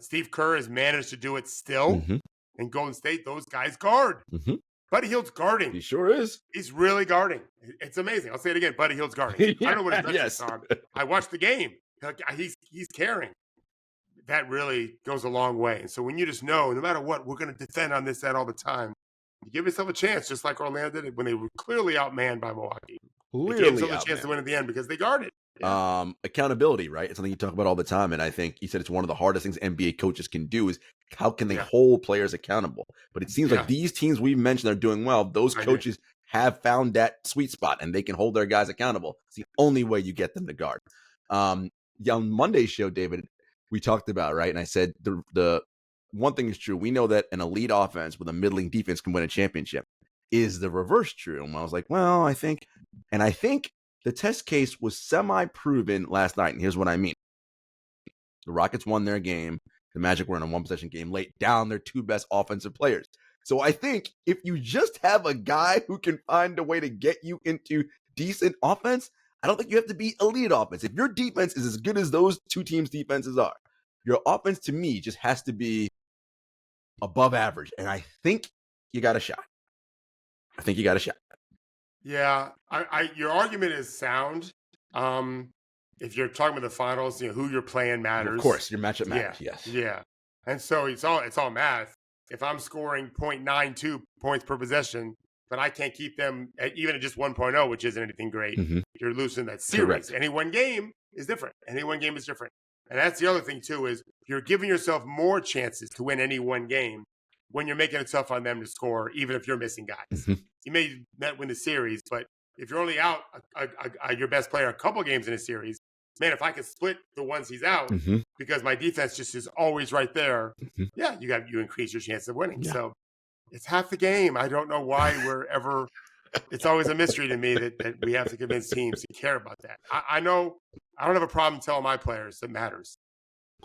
S2: Steve Kerr has managed to do it still. In Golden State, those guys guard. Buddy Hield's guarding.
S1: He sure is.
S2: He's really guarding. It's amazing. I'll say it again. Buddy Hield's guarding. I don't know what his metrics are. I watched the game. He's carrying. That really goes a long way. And so when you just know, no matter what, we're going to defend on that all the time. You give yourself a chance, just like Orlando did when they were clearly outmanned by Milwaukee. They gave themselves a chance to win at the end because they guarded.
S1: Accountability, right? It's something you talk about all the time. And I think you said it's one of the hardest things NBA coaches can do is how can they hold players accountable? But it seems like these teams we've mentioned are doing well. Those coaches have found that sweet spot and they can hold their guys accountable. It's the only way you get them to guard. On Monday's show, David, we talked about, right? And I said the one thing is true. We know that an elite offense with a middling defense can win a championship. Is the reverse true? And I was like, well, I think the test case was semi-proven last night, and here's what I mean. The Rockets won their game. The Magic were in a one-possession game late, down their two best offensive players. So I think if you just have a guy who can find a way to get you into decent offense, I don't think you have to be elite offense. If your defense is as good as those two teams' defenses are, your offense, to me, just has to be above average. And I think you got a shot.
S2: Yeah, your argument is sound. If you're talking about the finals, who you're playing matters.
S1: Of course, your matchup matters. Yes.
S2: Yeah, and so it's all math. If I'm scoring 0.92 points per possession, but I can't keep them even at just 1.0, which isn't anything great, you're losing that series.
S1: Correct.
S2: Any one game is different. And that's the other thing too is you're giving yourself more chances to win any one game when you're making it tough on them to score, even if you're missing guys. You may not win the series, but if you're only out your best player a couple games in a series, man, if I can split the ones he's out because my defense just is always right there, you increase your chance of winning. Yeah. So it's half the game. I don't know why we're ever – it's always a mystery to me that we have to convince teams to care about that. I know I don't have a problem telling my players that matters.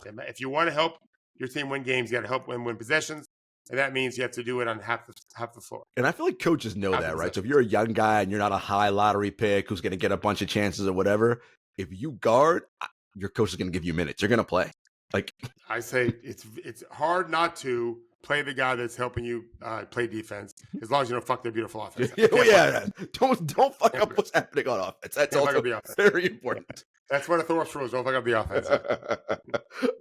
S2: If you want to help your team win games, you got to help them win possessions. And that means you have to do it on half the floor.
S1: And I feel like coaches know that, right? So if you're a young guy and you're not a high lottery pick who's going to get a bunch of chances or whatever, if you guard, your coach is going to give you minutes. You're going to play. Like
S2: I say, it's hard not to play the guy that's helping you play defense, as long as you don't fuck their beautiful offense.
S1: Don't fuck up what's happening on offense. That's also very important.
S2: That's one of Thorpe's rules. Don't fuck up the offense.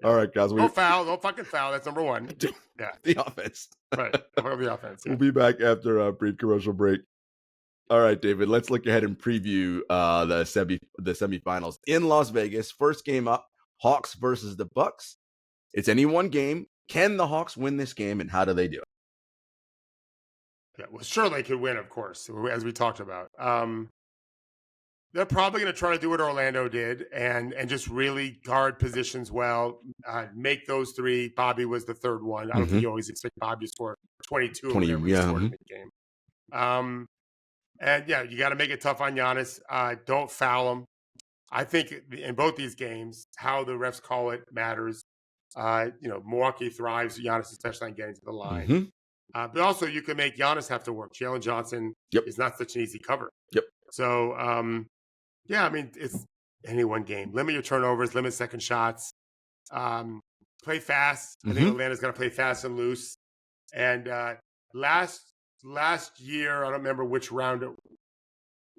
S1: All right, guys.
S2: Don't foul. Don't fucking foul. That's number one.
S1: The offense.
S2: Right. Don't fuck up the offense. Yeah.
S1: We'll be back after a brief commercial break. All right, David, let's look ahead and preview the semifinals in Las Vegas. First game up, Hawks versus the Bucks. It's any one game. Can the Hawks win this game, and how do they do it?
S2: Yeah, well, sure they could win, of course, as we talked about. They're probably going to try to do what Orlando did and just really guard positions well, make those three. Bobby was the third one. I don't think you always expect Bobby to score 22 in the game. And, you got to make it tough on Giannis. Don't foul him. I think in both these games, how the refs call it matters. Milwaukee thrives, Giannis, especially on getting to the line. But also, you can make Giannis have to work. Jalen Johnson is not such an easy cover. So, it's any one game. Limit your turnovers, limit second shots, play fast. I think Atlanta's going to play fast and loose. And last year, I don't remember which round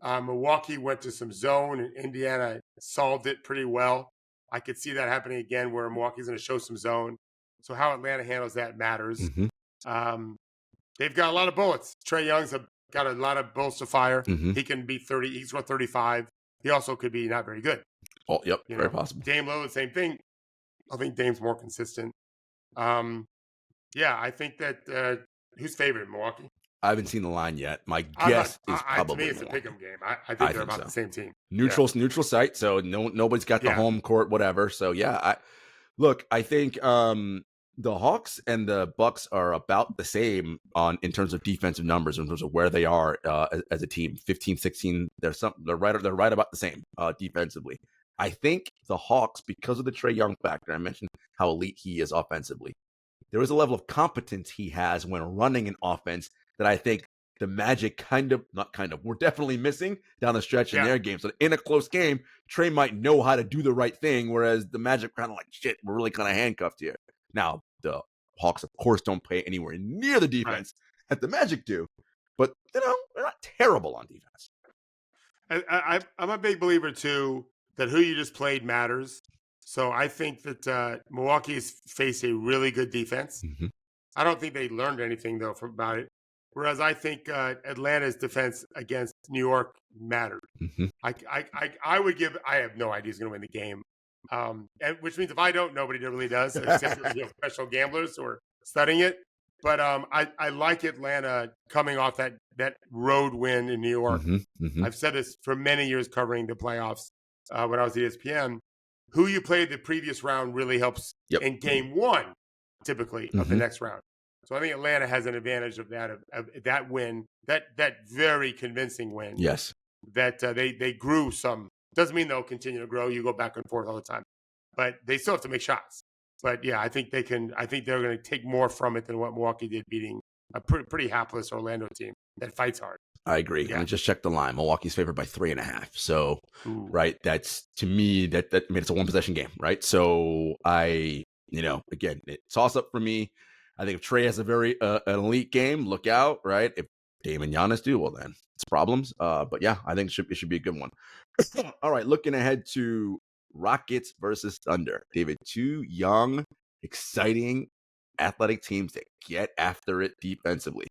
S2: Milwaukee went to some zone, and Indiana solved it pretty well. I could see that happening again, where Milwaukee's going to show some zone. So how Atlanta handles that matters.
S1: Mm-hmm.
S2: They've got a lot of bullets. Trae Young's got a lot of bullets to fire.
S1: Mm-hmm.
S2: He can be 30. He can score 35. He also could be not very good.
S1: Oh, yep, very possible.
S2: Dame Lillard, same thing. I think Dame's more consistent. Yeah, I think that who's favorite, Milwaukee?
S1: I haven't seen the line yet. My guess is probably
S2: to me, it's
S1: Milwaukee.
S2: a pick'em game. I think they're about the same team.
S1: Neutral site, so nobody's got the home court, whatever. So yeah, I think the Hawks and the Bucks are about the same in terms of defensive numbers, in terms of where they are as a team. 15, 16, they're right about the same defensively. I think the Hawks, because of the Trae Young factor, I mentioned how elite he is offensively. There is a level of competence he has when running an offense that I think the Magic we're definitely missing down the stretch in their game. So in a close game, Trae might know how to do the right thing, whereas the Magic kind of like, shit, we're really kind of handcuffed here. Now, the Hawks, of course, don't play anywhere near the defense that the Magic do, but, they're not terrible on defense.
S2: I'm a big believer, too, that who you just played matters. So I think that Milwaukee's faced a really good defense.
S1: Mm-hmm.
S2: I don't think they learned anything, though, about it. Whereas I think Atlanta's defense against New York mattered.
S1: Mm-hmm.
S2: I would give. I have no idea who's going to win the game, and which means if I don't, nobody really does, except professional gamblers or studying it. But I like Atlanta coming off that road win in New York.
S1: Mm-hmm. Mm-hmm.
S2: I've said this for many years covering the playoffs when I was at ESPN. Who you played the previous round really helps in game one, typically, of the next round. So I think Atlanta has an advantage of that win, that very convincing win.
S1: Yes.
S2: That they grew some. Doesn't mean they'll continue to grow. You go back and forth all the time. But they still have to make shots. But, yeah, I think they can. I think they're going to take more from it than what Milwaukee did, beating a pretty hapless Orlando team that fights hard.
S1: I agree. Yeah. And just check the line. Milwaukee's favored by 3.5. So, right, that's, to me, that it's a one-possession game, right? So, again, it's toss-up for me. I think if Trae has a very an elite game, look out, right? If Dame and Giannis do, well, then it's problems. But, yeah, I think it should be a good one. All right, looking ahead to Rockets versus Thunder. David, two young, exciting, athletic teams that get after it defensively.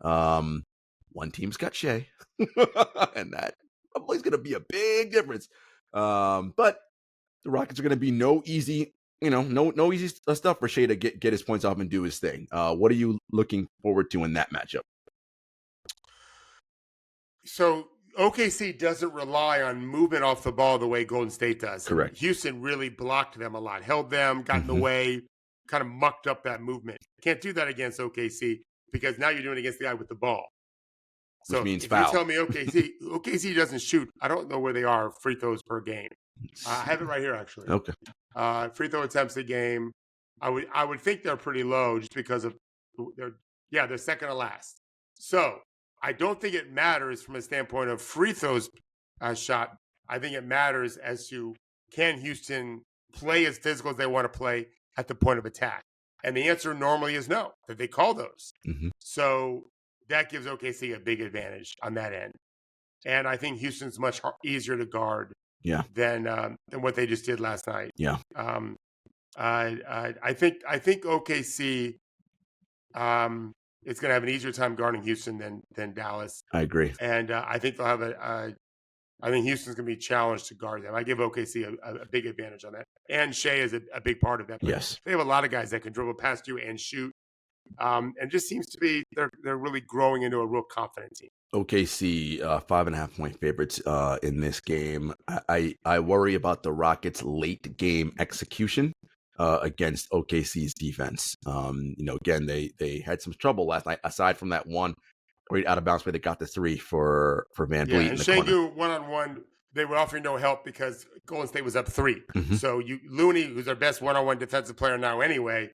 S1: One team's got Shai, and that probably is going to be a big difference. But the Rockets are going to be no easy stuff for Shai to get his points off and do his thing. What are you looking forward to in that matchup?
S2: So OKC doesn't rely on movement off the ball the way Golden State does.
S1: Correct.
S2: Houston really blocked them a lot, held them, got in the way, kind of mucked up that movement. Can't do that against OKC because now you're doing it against the guy with the ball. So
S1: which means
S2: if
S1: foul.
S2: you tell me OKC doesn't shoot, I don't know where they are free throws per game. I have it right here, actually.
S1: Okay.
S2: Free throw attempts a game. I would think they're pretty low just because of they're second to last. So I don't think it matters from a standpoint of free throws shot. I think it matters as to can Houston play as physical as they want to play at the point of attack? And the answer normally is no, that they call those.
S1: Mm-hmm.
S2: So that gives OKC a big advantage on that end. And I think Houston's much easier to guard than what they just did last night.
S1: Yeah.
S2: I think OKC it's going to have an easier time guarding Houston than Dallas.
S1: I agree.
S2: And I think they'll have I think Houston's going to be challenged to guard them. I give OKC a big advantage on that. And Shai is a big part of that.
S1: Yes.
S2: They have a lot of guys that can dribble past you and shoot. And just seems to be they're really growing into a real confident team.
S1: OKC 5.5 point favorites in this game. I worry about the Rockets' late game execution against OKC's defense. Again, they had some trouble last night. Aside from that one great out of bounds play, they got the three for Van Vliet.
S2: And Şengün 1-on-1, they were offering no help because Golden State was up 3. Mm-hmm. So Looney, who's their best 1-on-1 defensive player now anyway,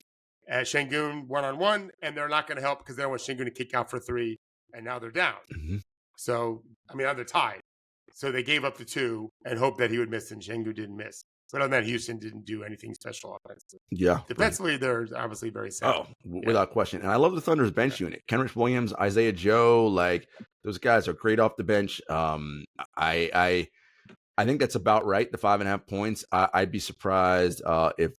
S2: Şengün 1-on-1, and they're not going to help because they don't want Şengün to kick out for 3, and now they're down.
S1: Mm-hmm.
S2: So, now they're tied. So they gave up the 2 and hoped that he would miss, and Şengün didn't miss. But other than that, Houston didn't do anything special offensively.
S1: Yeah.
S2: Defensively, they're obviously very sound.
S1: Without question. And I love the Thunder's bench unit. Kenrich Williams, Isaiah Joe, like those guys are great off the bench. I think that's about right. The 5.5 points. I'd be surprised if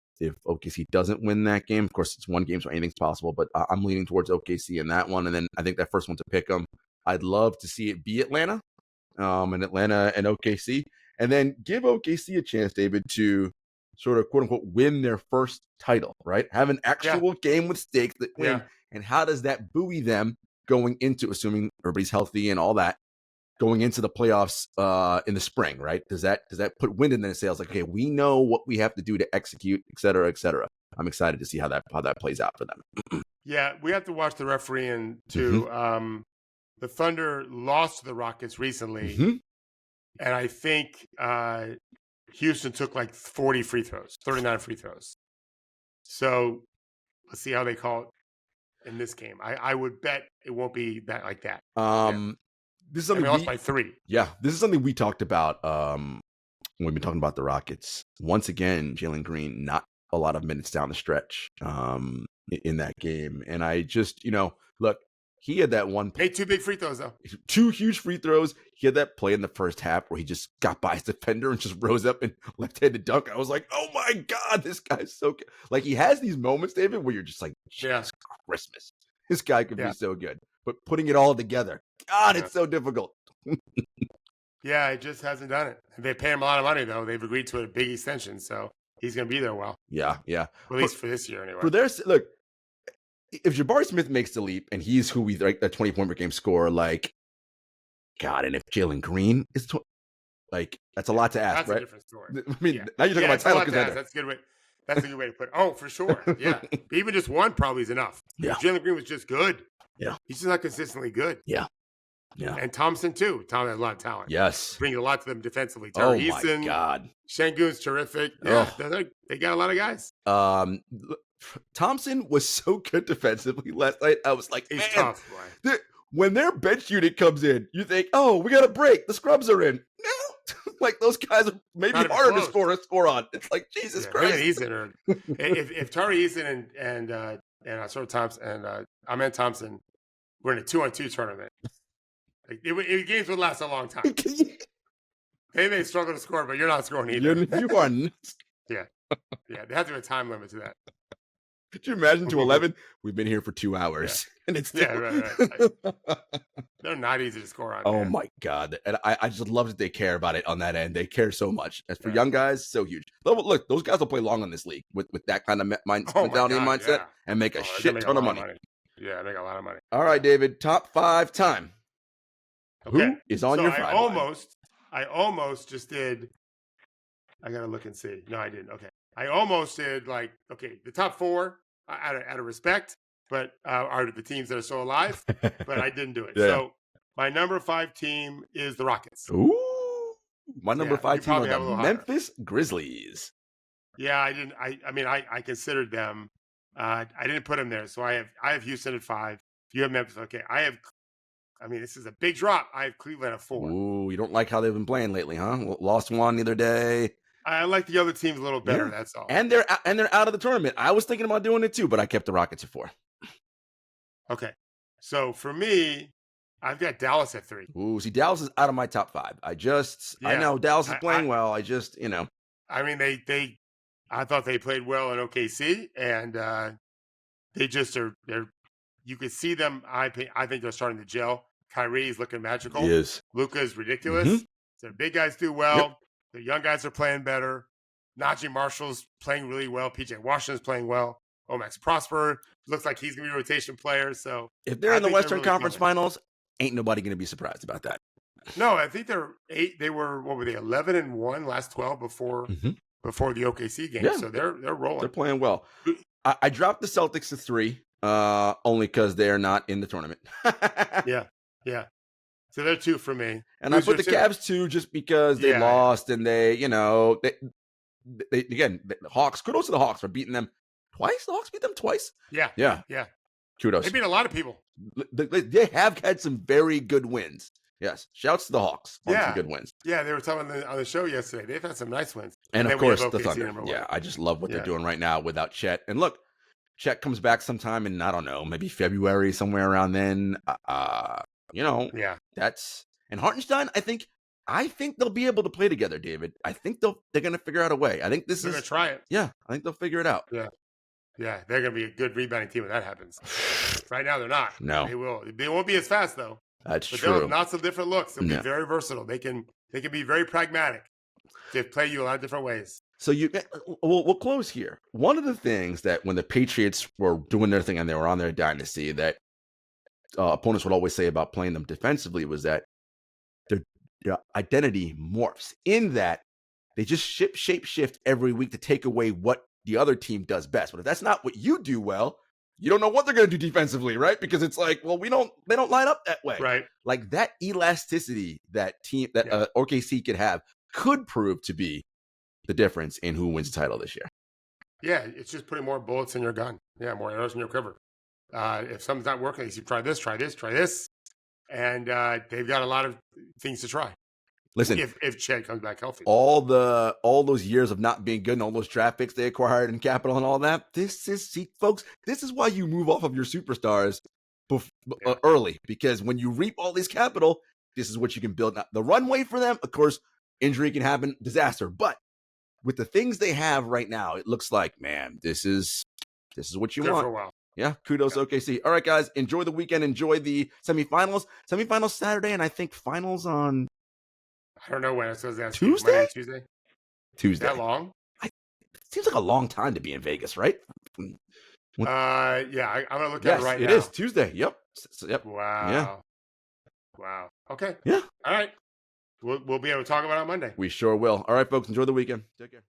S1: OKC doesn't win that game. Of course, it's one game, so anything's possible. But I'm leaning towards OKC in that one. And then I think that first one to pick them. I'd love to see it be Atlanta, and Atlanta and OKC, and then give OKC a chance, David, to sort of quote unquote win their first title. Right? Have an actual game with stakes that win.
S2: Yeah.
S1: And how does that buoy them going into, assuming everybody's healthy and all that, going into the playoffs in the spring, right? Does that put wind in their sails? Like, okay, we know what we have to do to execute, et cetera, et cetera. I'm excited to see how that plays out for them.
S2: Yeah, we have to watch the refereeing too. The Thunder lost to the Rockets recently, and I think Houston took like 40 free throws, 39 free throws. So let's see how they call it in this game. I would bet it won't be that like that.
S1: This is something
S2: lost by 3.
S1: Yeah, this is something we talked about when we've been talking about the Rockets. Once again, Jalen Green, not a lot of minutes down the stretch in that game. And I just, look, he had that one.
S2: Made 2 big free throws, though.
S1: 2 huge free throws. He had that play in the first half where he just got by his defender and just rose up and left-handed dunk. I was like, oh my God, this guy's so good. Like, he has these moments, David, where you're just like, Jesus Christmas. This guy could be so good. But putting it all together, God, it's so difficult.
S2: Yeah, it just hasn't done it. They pay him a lot of money, though. They've agreed to a big extension, so he's going to be there well.
S1: Yeah.
S2: At least for this year, anyway.
S1: Look, if Jabari Smith makes the leap and he's who we like, a 20-point per game scorer, like, God, and if Jalen Green is, that's a lot to ask,
S2: that's
S1: right?
S2: That's a different story.
S1: I mean, now you're talking about title contender.
S2: That's a good way. That's a good way to put it. Oh, for sure. Yeah. Even just one probably is enough.
S1: Yeah.
S2: Jalen Green was just good.
S1: Yeah.
S2: He's just not consistently good.
S1: Yeah. Yeah.
S2: And Thompson, too. Tom has a lot of talent.
S1: Yes.
S2: Bringing a lot to them defensively.
S1: Oh, my God.
S2: Şengün's terrific. Yeah. They got a lot of guys.
S1: Thompson was so good defensively last night. I was like,
S2: he's tough, boy.
S1: When their bench unit comes in, you think, oh, we got a break. The scrubs are in. No. Like, those guys are maybe harder to score on. It's like, Jesus Christ.
S2: If Tari Eason and sort of Thompson and Amen Thompson were in a 2-on-2 tournament, like, games would last a long time. They may struggle to score, but you're not scoring either.
S1: You are nuts.
S2: Yeah. They have to have a time limit to that.
S1: Could you imagine to 11? We've been here for 2 hours.
S2: Yeah.
S1: And it's
S2: right. They're not easy to score on.
S1: Oh, my God. And I just love that they care about it on that end. They care so much. As for young guys, so huge. Look, those guys will play long in this league with that kind of mentality and mindset and make a shit ton of money.
S2: Yeah, make a lot of money.
S1: All right, David, top 5 time.
S2: Okay.
S1: Who is on your 5?
S2: I almost just did. I got to look and see. No, I didn't. Okay. I almost did the top 4 out of respect, but are the teams that are still alive, but I didn't do it. Yeah. So my number 5 team is the Rockets.
S1: Ooh. My number 5 team are the Memphis Grizzlies.
S2: Yeah, I didn't. I considered them. I didn't put them there. So I have Houston at 5. You have Memphis. Okay. This is a big drop. I have Cleveland at 4.
S1: Ooh, you don't like how they've been playing lately, huh? Lost one the other day.
S2: I like the other teams a little better. Yeah. That's all.
S1: And they're out of the tournament. I was thinking about doing it too, but I kept the Rockets at 4.
S2: Okay, so for me, I've got Dallas at 3.
S1: Ooh, see, Dallas is out of my top 5. I know Dallas is playing well. I
S2: thought they played well in OKC, and they just are. You could see them. I think they're starting to gel. Kyrie's looking magical.
S1: He is.
S2: Luka is ridiculous. Mm-hmm. Their big guys do well. Yep. The young guys are playing better. Najee Marshall's playing really well. PJ Washington's playing well. Omax Prosper looks like he's going to be a rotation player. So
S1: if they're in the Western Conference Finals, ain't nobody going to be surprised about that.
S2: No, I think they're 8. They were 11-1 last 12 before the OKC game. Yeah. So they're rolling.
S1: They're playing well. I dropped the Celtics to 3 only because they're not in the tournament.
S2: Yeah. So they're 2 for me.
S1: And I put the Cavs 2 just because they lost and they again, the Hawks, kudos to the Hawks for beating them twice. The Hawks beat them twice. Yeah. Kudos.
S2: They beat a lot of people.
S1: They have had some very good wins. Yes. Shouts to the Hawks on some good wins.
S2: Yeah, they were talking on the show yesterday. They've had some nice wins.
S1: And of
S2: then
S1: course,
S2: we have
S1: the
S2: OKC
S1: Thunder.
S2: number
S1: Yeah,
S2: one.
S1: I just love what they're doing right now without Chet. And look, Chet comes back sometime in, I don't know, maybe February, somewhere around then. That's and Hartenstein. I think they'll be able to play together, David. I think they're going to figure out a way. I think they're
S2: going to try it.
S1: Yeah, I think they'll figure it out.
S2: Yeah, they're going to be a good rebounding team when that happens. Right now, they're not.
S1: No,
S2: they will. They won't be as fast though.
S1: That's true.
S2: They'll have lots of different looks. They'll be very versatile. They can be very pragmatic. They play you a lot of different ways.
S1: So we'll close here. One of the things that when the Patriots were doing their thing and they were on their dynasty that opponents would always say about playing them defensively was that their identity morphs in that they just shape shift every week to take away what the other team does best. But if that's not what you do well, you don't know what they're going to do defensively, right? Because it's like, well, they don't line up that way.
S2: Right.
S1: Like that elasticity that OKC could have could prove to be the difference in who wins the title this year.
S2: Yeah, it's just putting more bullets in your gun. Yeah, more arrows in your quiver. If something's not working, you say, try this. And they've got a lot of things to try.
S1: Listen,
S2: if Chet comes back healthy,
S1: all those years of not being good and all those draft picks they acquired in capital and all that, folks, this is why you move off of your superstars early, because when you reap all this capital, this is what you can build. Now, the runway for them, of course, injury can happen, disaster, but with the things they have right now, it looks like, man, this is what you want.
S2: For a while.
S1: Yeah, kudos OKC. All right, guys, enjoy the weekend. Enjoy the semifinals. Semifinals Saturday, and I think finals on.
S2: I don't know when. I was asking.
S1: Tuesday?
S2: Monday, Tuesday.
S1: Tuesday.
S2: That long?
S1: It seems like a long time to be in Vegas, right?
S2: Yeah. I'm gonna look at it right now.
S1: It is Tuesday. Yep. Yep.
S2: Wow.
S1: Yeah.
S2: Wow. Okay.
S1: Yeah.
S2: All right. We'll be able to talk about it on Monday.
S1: We sure will. All right, folks. Enjoy the weekend. Take care.